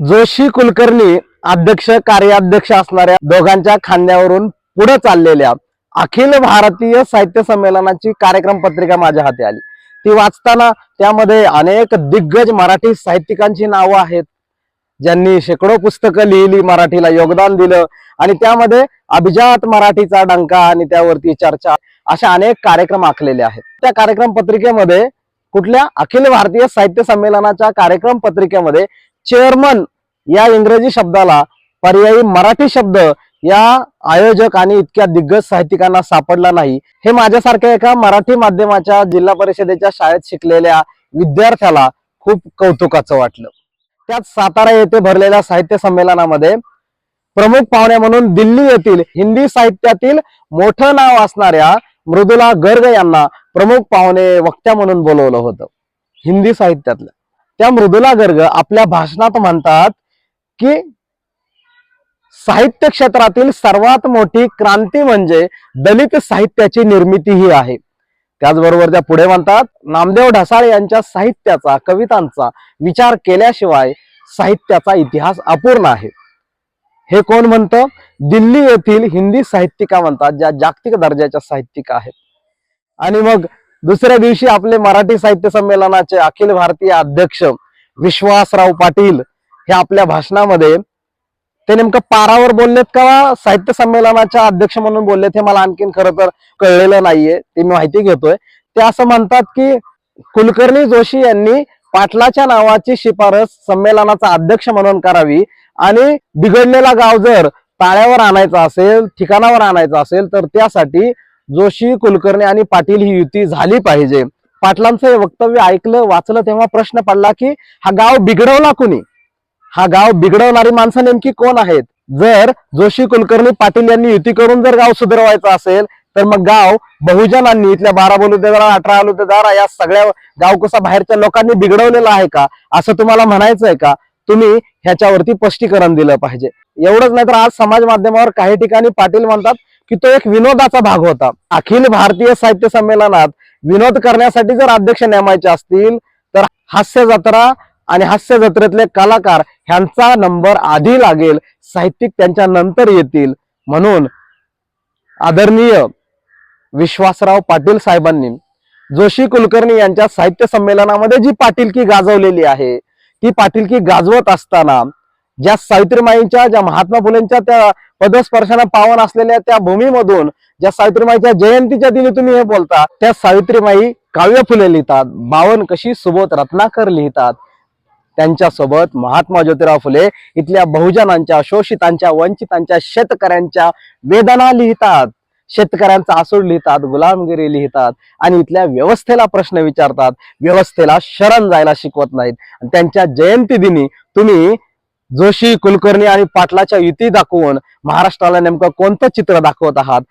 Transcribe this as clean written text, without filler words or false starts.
जोशी कुलकर्णी अध्यक्ष कार्याध्यक्ष असणाऱ्या दोघांच्या खांद्यावरून पुढे चाललेल्या अखिल भारतीय साहित्य संमेलनाची कार्यक्रम पत्रिका माझ्या हाती आली। ती वाचताना त्यामध्ये अनेक दिग्गज मराठी साहित्यिकांची नावं आहेत, ज्यांनी शेकडो पुस्तकं लिहिली, मराठीला योगदान दिलं आणि त्यामध्ये अभिजात मराठीचा डंका आणि त्यावरती चर्चा अशा अनेक कार्यक्रम आखलेले आहेत। त्या कार्यक्रम पत्रिकेमध्ये कुठल्या अखिल भारतीय साहित्य संमेलनाच्या कार्यक्रम पत्रिकेमध्ये चेअरमन या इंग्रजी शब्दाला पर्यायी मराठी शब्द या आयोजक आणि इतक्या दिग्गज साहित्यिकांना सापडला नाही, हे माझ्यासारख्या एका मराठी माध्यमाच्या जिल्हा परिषदेच्या शाळेत शिकलेल्या विद्यार्थ्याला खूप कौतुकाचं वाटलं। त्यात सातारा येथे भरलेल्या साहित्य संमेलनामध्ये प्रमुख पाहुणे म्हणून दिल्ली येथील हिंदी साहित्यातील मोठं नाव असणाऱ्या मृदुला गर्ग यांना प्रमुख पाहुणे वक्त्या म्हणून बोलवलं होतं। हिंदी साहित्यातल्या त्या मृदुला गर्ग आपल्या भाषणात म्हणतात की साहित्य क्षेत्रातील सर्वात मोठी क्रांती म्हणजे दलित साहित्याची निर्मिती ही आहे। त्याचबरोबर त्या पुढे म्हणतात, नामदेव ढसाळ यांच्या साहित्याचा, कवितांचा विचार केल्याशिवाय साहित्याचा इतिहास अपूर्ण आहे। हे कोण म्हणतं? दिल्ली येथील हिंदी साहित्यिका म्हणतात, ज्या जागतिक दर्जाच्या साहित्यिका आहेत। आणि मग दुसऱ्या दिवशी आपले मराठी साहित्य संमेलनाचे अखिल भारतीय अध्यक्ष विश्वासराव पाटील हे आपल्या भाषणामध्ये ते नेमकं पारावर बोललेत का साहित्य संमेलनाच्या अध्यक्ष म्हणून बोललेत हे मला आणखीन खरं तर कळलेलं नाहीये, ती मी माहिती घेतोय। ते असं म्हणतात की कुलकर्णी जोशी यांनी पाटलाच्या नावाची शिफारस संमेलनाचा अध्यक्ष म्हणून करावी आणि बिघडलेला गाव जर ताळ्यावर आणायचा असेल, ठिकाणावर आणायचा असेल, तर त्यासाठी जोशी, कुलकर्णी आणि पाटील ही युती झाली पाहिजे। पाटलांचं हे वक्तव्य ऐकलं, वाचलं तेव्हा प्रश्न पडला की हा गाव बिघडवला कुणी? हा गाव बिघडवणारी माणसं नेमकी कोण आहेत? जर जोशी, कुलकर्णी, पाटील यांनी युती करून जर गाव सुधारवायचं असेल तर मग गाव बहुजनांनी, इथल्या 12 बलुतेदार, 18 बलुतेदार या सगळ्या गावकुसा बाहेरच्या लोकांनी बिघडवलेला आहे का, असं तुम्हाला म्हणायचंय का? तुम्ही ह्याच्यावरती स्पष्टीकरण दिलं पाहिजे। एवढंच नाही तर आज समाज माध्यमावर काही ठिकाणी पाटील म्हणतात की तो एक विनोदाचा भाग होता। अखिल भारतीय साहित्य संमेलनात विनोद करण्यासाठी जर अध्यक्ष नेमायचे असतील तर हास्य जत्रा आणि हास्य जत्रेतले कलाकार ह्यांचा नंबर आधी लागेल, साहित्यिक त्यांच्या नंतर येतील। म्हणून आदरणीय विश्वासराव पाटील साहेबांनी जोशी, कुलकर्णी यांच्या साहित्य संमेलनामध्ये जी पाटीलकी गाजवलेली आहे, ती पाटीलकी गाजवत असताना ज्या सावित्रीमाईंच्या, ज्या महात्मा फुलेंच्या त्या पदस्पर्शाने पावन असलेल्या त्या भूमीमधून ज्या सावित्रीमाईच्या जयंतीच्या दिनी तुम्ही हे बोलता, त्या सावित्रीमाई काव्य फुले लिहितात, बावनकशी सुबोध रत्नाकर लिहितात, त्यांच्यासोबत महात्मा ज्योतिराव फुले इथल्या बहुजनांच्या, शोषितांच्या, वंचितांच्या, शेतकऱ्यांच्या वेदना लिहितात, शेतकऱ्यांचा आसूड लिहितात, गुलामगिरी लिहितात आणि इथल्या व्यवस्थेला प्रश्न विचारतात, व्यवस्थेला शरण जायला शिकवत नाहीत। त्यांच्या जयंती दिनी तुम्ही जोशी, कुलकर्णी आणि पाटलाच्या युती दाखवून महाराष्ट्राला नेमकं कोणतं चित्र दाखवत आहात